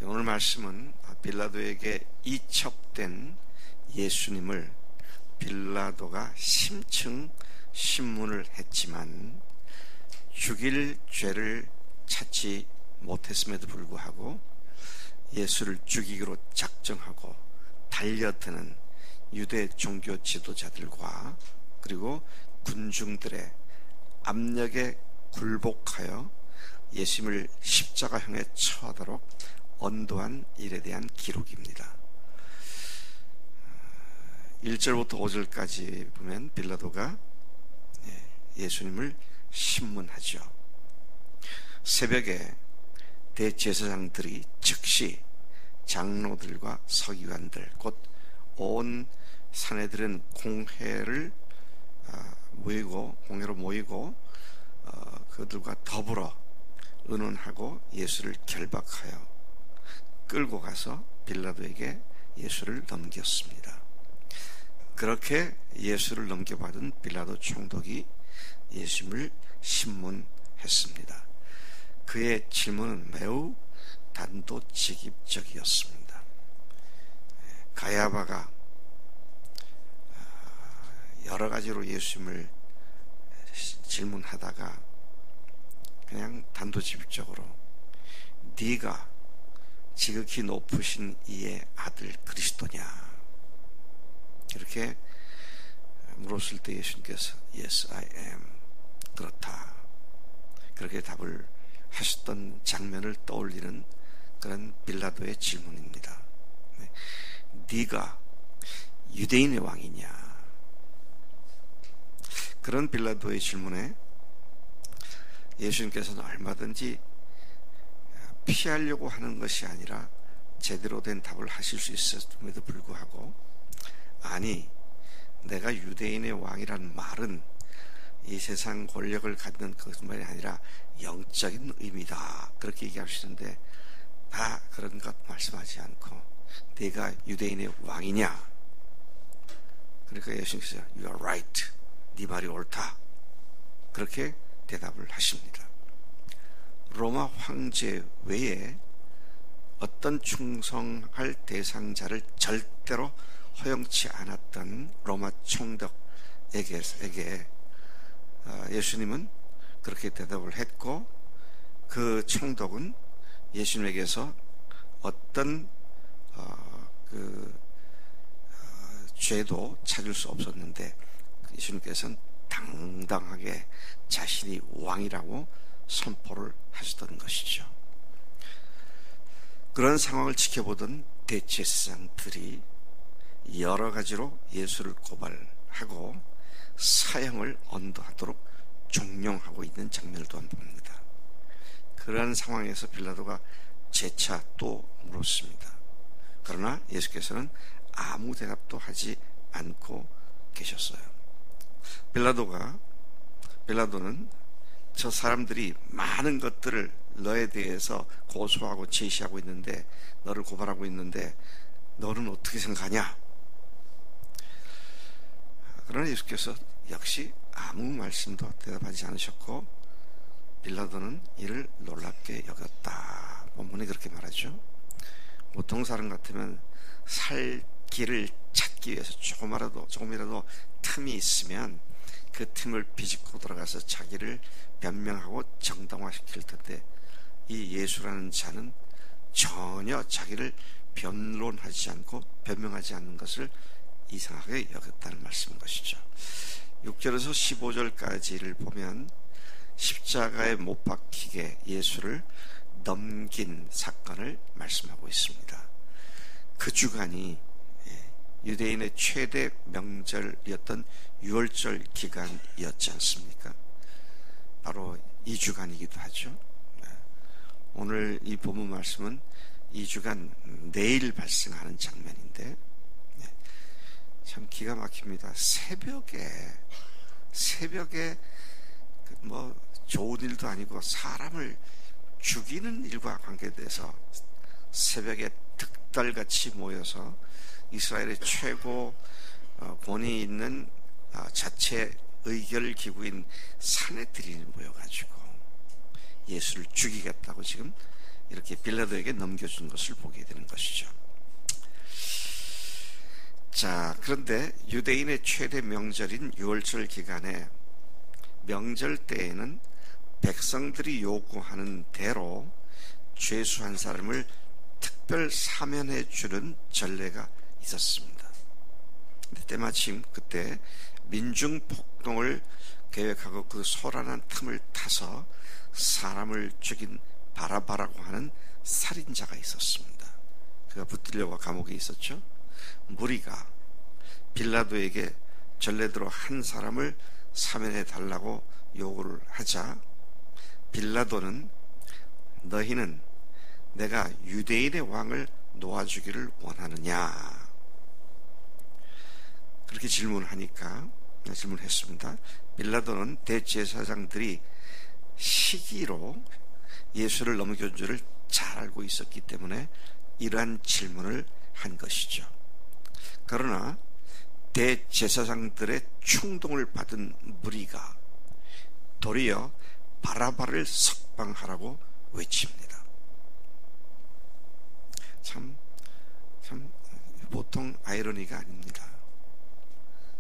오늘 말씀은 빌라도에게 이첩된 예수님을 빌라도가 심층 신문을 했지만 죽일 죄를 찾지 못했음에도 불구하고 예수를 죽이기로 작정하고 달려드는 유대 종교 지도자들과 그리고 군중들의 압력에 굴복하여 예수님을 십자가형에 처하도록 언도한 일에 대한 기록입니다. 1절부터 5절까지 보면 빌라도가 예수님을 신문하죠. 새벽에 대제사장들이 즉시 장로들과 서기관들 곧 온 사내들은 공회로 모이고 그들과 더불어 의논하고 예수를 결박하여 끌고 가서 빌라도에게 예수를 넘겼습니다. 그렇게 예수를 넘겨받은 빌라도 총독이 예수님을 신문했습니다. 그의 질문은 매우 단도직입적이었습니다. 가야바가 여러 가지로 예수님을 질문하다가 그냥 단도직입적으로 네가 지극히 높으신 이의 아들 그리스도냐 이렇게 물었을 때 예수님께서 Yes, I am. 그렇다. 그렇게 답을 하셨던 장면을 떠올리는 그런 빌라도의 질문입니다. 네가 유대인의 왕이냐? 그런 빌라도의 질문에 예수님께서는 얼마든지 피하려고 하는 것이 아니라 제대로 된 답을 하실 수 있었음에도 불구하고 아니 내가 유대인의 왕이란 말은 이 세상 권력을 갖는 그것만이 아니라 영적인 의미다 그렇게 얘기하시는데 다 그런 것 말씀하지 않고 네가 유대인의 왕이냐? 그러니까 예수님께서 You are right. 네 말이 옳다. 그렇게 대답을 하십니다. 로마 황제 외에 어떤 충성할 대상자를 절대로 허용치 않았던 로마 총독에게 예수님은 그렇게 대답을 했고 그 총독은 예수님에게서 어떤 죄도 찾을 수 없었는데 예수님께서는 당당하게 자신이 왕이라고 선포를 하셨던 것이죠. 그런 상황을 지켜보던 대제사장들이 여러 가지로 예수를 고발하고 사형을 언도하도록 종용하고 있는 장면을 또한 봅니다. 그러한 상황에서 빌라도가 재차 또 물었습니다. 그러나 예수께서는 아무 대답도 하지 않고 계셨어요. 빌라도는 저 사람들이 많은 것들을 너에 대해서 고소하고 제시하고 있는데 너를 고발하고 있는데 너는 어떻게 생각하냐? 그러나 예수께서 역시 아무 말씀도 대답하지 않으셨고 빌라도는 이를 놀랍게 여겼다. 본문에 그렇게 말하죠. 보통 사람 같으면 살 길을 찾기 위해서 조금이라도 틈이 있으면 그 틈을 비집고 들어가서 자기를 변명하고 정당화시킬 텐데 이 예수라는 자는 전혀 자기를 변론하지 않고 변명하지 않는 것을 이상하게 여겼다는 말씀인 것이죠. 6절에서 15절까지를 보면 십자가에 못 박히게 예수를 넘긴 사건을 말씀하고 있습니다. 그 주간이 유대인의 최대 명절이었던 유월절 기간이었지 않습니까? 바로 이 주간이기도 하죠. 오늘 이 본문 말씀은 이 주간 내일 발생하는 장면인데 참 기가 막힙니다. 새벽에 뭐 좋은 일도 아니고 사람을 죽이는 일과 관계돼서 새벽에 득달같이 모여서 이스라엘의 최고 권위 있는 자체 의결 기구인 사내들이 모여가지고 예수를 죽이겠다고 지금 이렇게 빌라도에게 넘겨준 것을 보게 되는 것이죠. 자, 그런데 유대인의 최대 명절인 유월절 기간에 명절 때에는 백성들이 요구하는 대로 죄수 한 사람을 특별 사면해 주는 전례가 있었습니다. 근데 때마침 그때 민중 폭동을 계획하고 그 소란한 틈을 타서 사람을 죽인 바라바라고 하는 살인자가 있었습니다. 그가 붙들려고 감옥에 있었죠. 무리가 빌라도에게 전례대로 한 사람을 사면해 달라고 요구를 하자 빌라도는 너희는 내가 유대인의 왕을 놓아주기를 원하느냐 그렇게 질문했습니다. 빌라도는 대제사장들이 시기로 예수를 넘겨준 줄을 잘 알고 있었기 때문에 이러한 질문을 한 것이죠. 그러나 대제사장들의 충동을 받은 무리가 도리어 바라바를 석방하라고 외칩니다. 참 보통 아이러니가 아닙니다.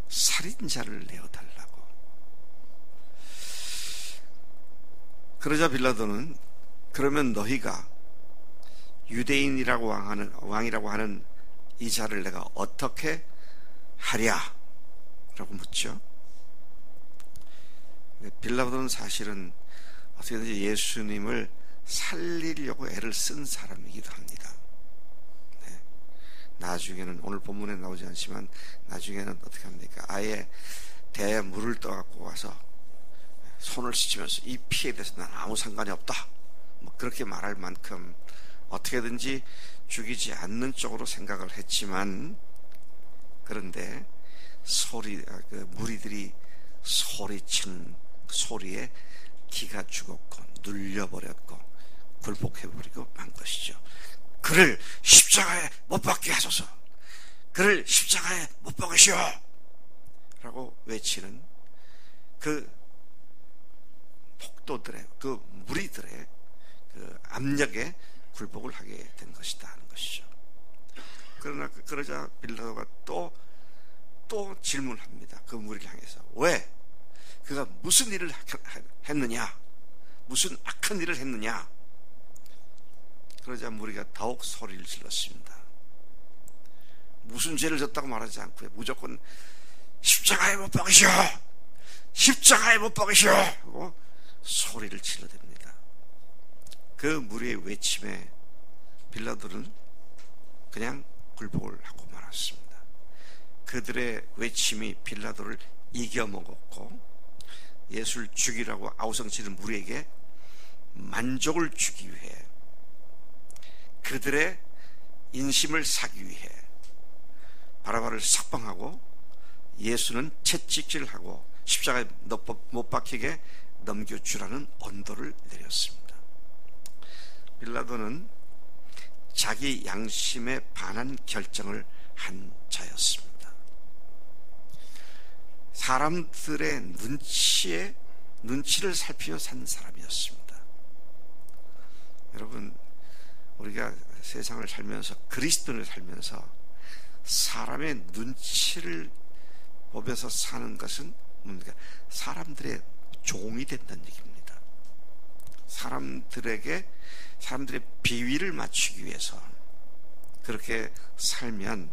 살인자를 내어달라고. 그러자 빌라도는 그러면 너희가 유대인이라고 왕이라고 하는 이 자를 내가 어떻게 하랴? 라고 묻죠. 빌라도는 사실은 어떻게든지 예수님을 살리려고 애를 쓴 사람이기도 합니다. 네. 나중에는 오늘 본문에 나오지 않지만 나중에는 어떻게 합니까? 아예 대에 물을 떠갖고 와서 손을 씻으면서 이 피에 대해서 난 아무 상관이 없다. 뭐 그렇게 말할 만큼 어떻게든지 죽이지 않는 쪽으로 생각을 했지만 그런데 무리들이 소리친 소리에 기가 죽었고 눌려버렸고 굴복해버리고 만 것이죠. 그를 십자가에 못 박게 하소서. 그를 십자가에 못 박으시오 라고 외치는 그 폭도들의 그 무리들의 그 압력에 굴복을 하게 된 것이다 하는 것이죠. 그러자 빌라도가 또 질문합니다. 그 무리를 향해서 왜? 그가 무슨 일을 했느냐? 무슨 악한 일을 했느냐? 그러자 무리가 더욱 소리를 질렀습니다. 무슨 죄를 졌다고 말하지 않고요. 무조건 십자가에 못 박으시오! 십자가에 못 박으시오! 하고 소리를 질러댑니다. 그 무리의 외침에 빌라도는 그냥 굴복을 하고 말았습니다. 그들의 외침이 빌라도를 이겨먹었고 예수를 죽이라고 아우성치는 무리에게 만족을 주기 위해 그들의 인심을 사기 위해 바라바를 석방하고 예수는 채찍질을 하고 십자가에 못 박히게 넘겨주라는 언도를 내렸습니다. 빌라도는 자기 양심에 반한 결정을 한 자였습니다. 사람들의 눈치를 살피며 산 사람이었습니다. 여러분, 우리가 세상을 살면서 그리스도인을 살면서 사람의 눈치를 보면서 사는 것은 뭡니까? 사람들의 종이 된다는 얘기입니다. 사람들의 비위를 맞추기 위해서 그렇게 살면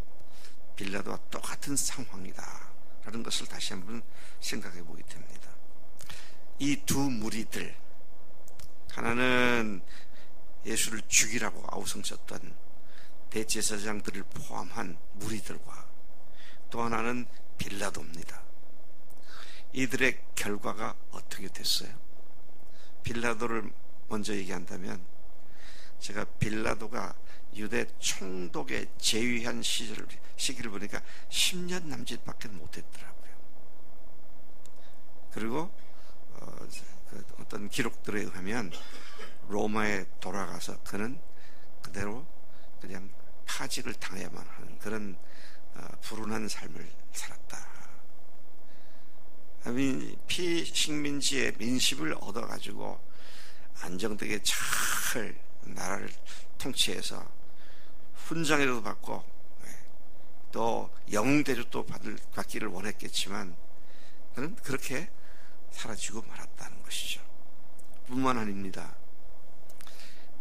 빌라도와 똑같은 상황이다 라는 것을 다시 한번 생각해 보게 됩니다. 이 두 무리들, 하나는 예수를 죽이라고 아우성쳤던 대제사장들을 포함한 무리들과 또 하나는 빌라도입니다. 이들의 결과가 어떻게 됐어요? 빌라도를 먼저 얘기한다면 제가 빌라도가 유대 총독에 재위한 시기를 보니까 10년 남짓밖에 못했더라고요. 그리고 어떤 기록들에 의하면 로마에 돌아가서 그는 그대로 그냥 파직을 당해야만 하는 그런 불운한 삶을 살았다. 피식민지의 민심을 얻어가지고 안정되게 잘 나라를 통치해서 훈장이라도 받고 또 영웅대접도 받기를 원했겠지만 그는 그렇게 사라지고 말았다는 것이죠. 뿐만 아닙니다.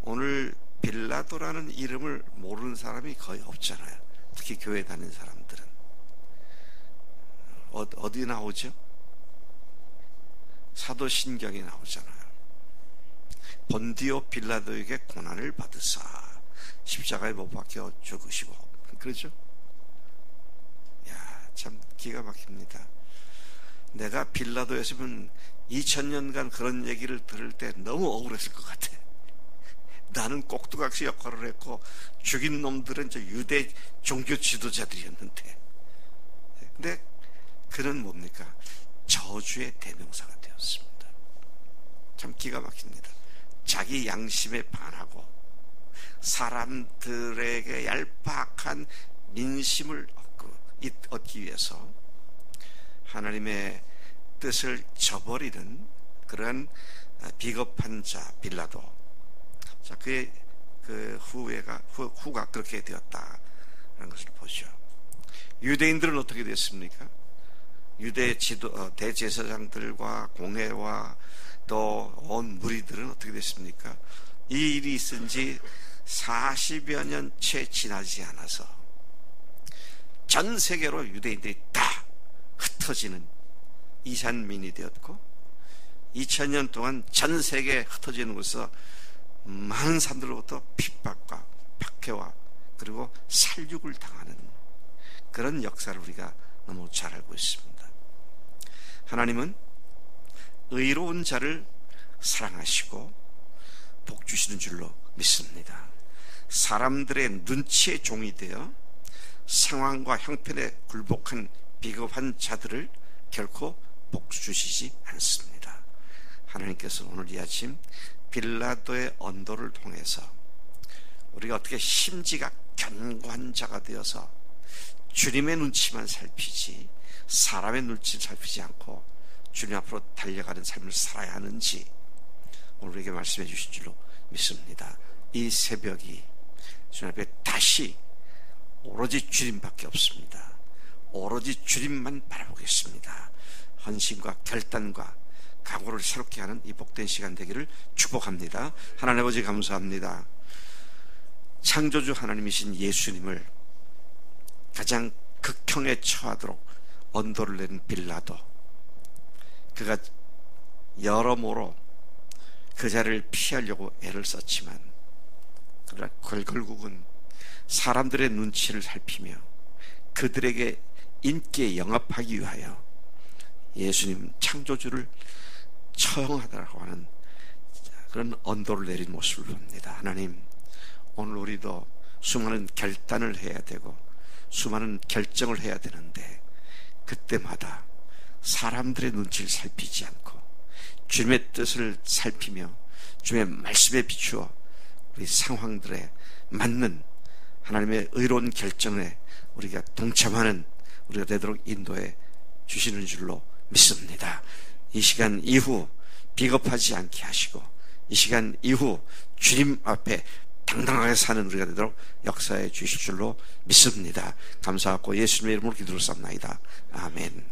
오늘 빌라도라는 이름을 모르는 사람이 거의 없잖아요. 특히 교회 다니는 사람들은. 어디 나오죠? 사도신경에 나오잖아요. 본디오 빌라도에게 고난을 받으사 십자가에 못 박혀 죽으시고, 그렇죠? 야, 참 기가 막힙니다. 내가 빌라도였으면 2000년간 그런 얘기를 들을 때 너무 억울했을 것 같아. 나는 꼭두각시 역할을 했고 죽인 놈들은 저 유대 종교 지도자들이었는데, 근데 그는 뭡니까? 저주의 대명사가 되었습니다. 참 기가 막힙니다. 자기 양심에 반하고 사람들에게 얄팍한 민심을 얻기 위해서 하나님의 뜻을 저버리는 그러한 비겁한 자 빌라도. 자, 그의 그 후가 그렇게 되었다라는 것을 보죠. 유대인들은 어떻게 됐습니까? 유대 대제사장들과 공회와 또 온 무리들은 어떻게 됐습니까? 이 일이 있은 지 40여 년 채 지나지 않아서 전 세계로 유대인들이 다 흩어지는 이산민이 되었고, 2000년 동안 전 세계에 흩어지는 곳에서 많은 사람들로부터 핍박과 박해와 그리고 살육을 당하는 그런 역사를 우리가 너무 잘 알고 있습니다. 하나님은 의로운 자를 사랑하시고 복 주시는 줄로 믿습니다. 사람들의 눈치의 종이 되어 상황과 형편에 굴복한 비겁한 자들을 결코 복 주시지 않습니다. 하나님께서 오늘 이 아침 빌라도의 언도를 통해서 우리가 어떻게 심지가 견고한 자가 되어서 주님의 눈치만 살피지 사람의 눈치를 살피지 않고 주님 앞으로 달려가는 삶을 살아야 하는지 오늘 우리에게 말씀해 주신 줄로 믿습니다. 이 새벽이 주님 앞에 다시 오로지 주님밖에 없습니다. 오로지 주님만 바라보겠습니다. 헌신과 결단과 각오를 새롭게 하는 이 복된 시간 되기를 축복합니다. 하나님 아버지 감사합니다. 창조주 하나님이신 예수님을 가장 극형에 처하도록 언도를 낸 빌라도, 그가 여러모로 그 자리를 피하려고 애를 썼지만 그러나 결국은 사람들의 눈치를 살피며 그들에게 인기에 영합하기 위하여 예수님 창조주를 처형하다라고 하는 그런 언도를 내린 모습을 봅니다. 하나님, 오늘 우리도 수많은 결단을 해야 되고 수많은 결정을 해야 되는데 그때마다 사람들의 눈치를 살피지 않고 주님의 뜻을 살피며 주님의 말씀에 비추어 우리 상황들에 맞는 하나님의 의로운 결정에 우리가 동참하는 우리가 되도록 인도해 주시는 줄로 믿습니다. 이 시간 이후 비겁하지 않게 하시고 이 시간 이후 주님 앞에 당당하게 사는 우리가 되도록 역사해 주실 줄로 믿습니다. 감사하고 예수님의 이름으로 기도를 쌉나이다. 아멘.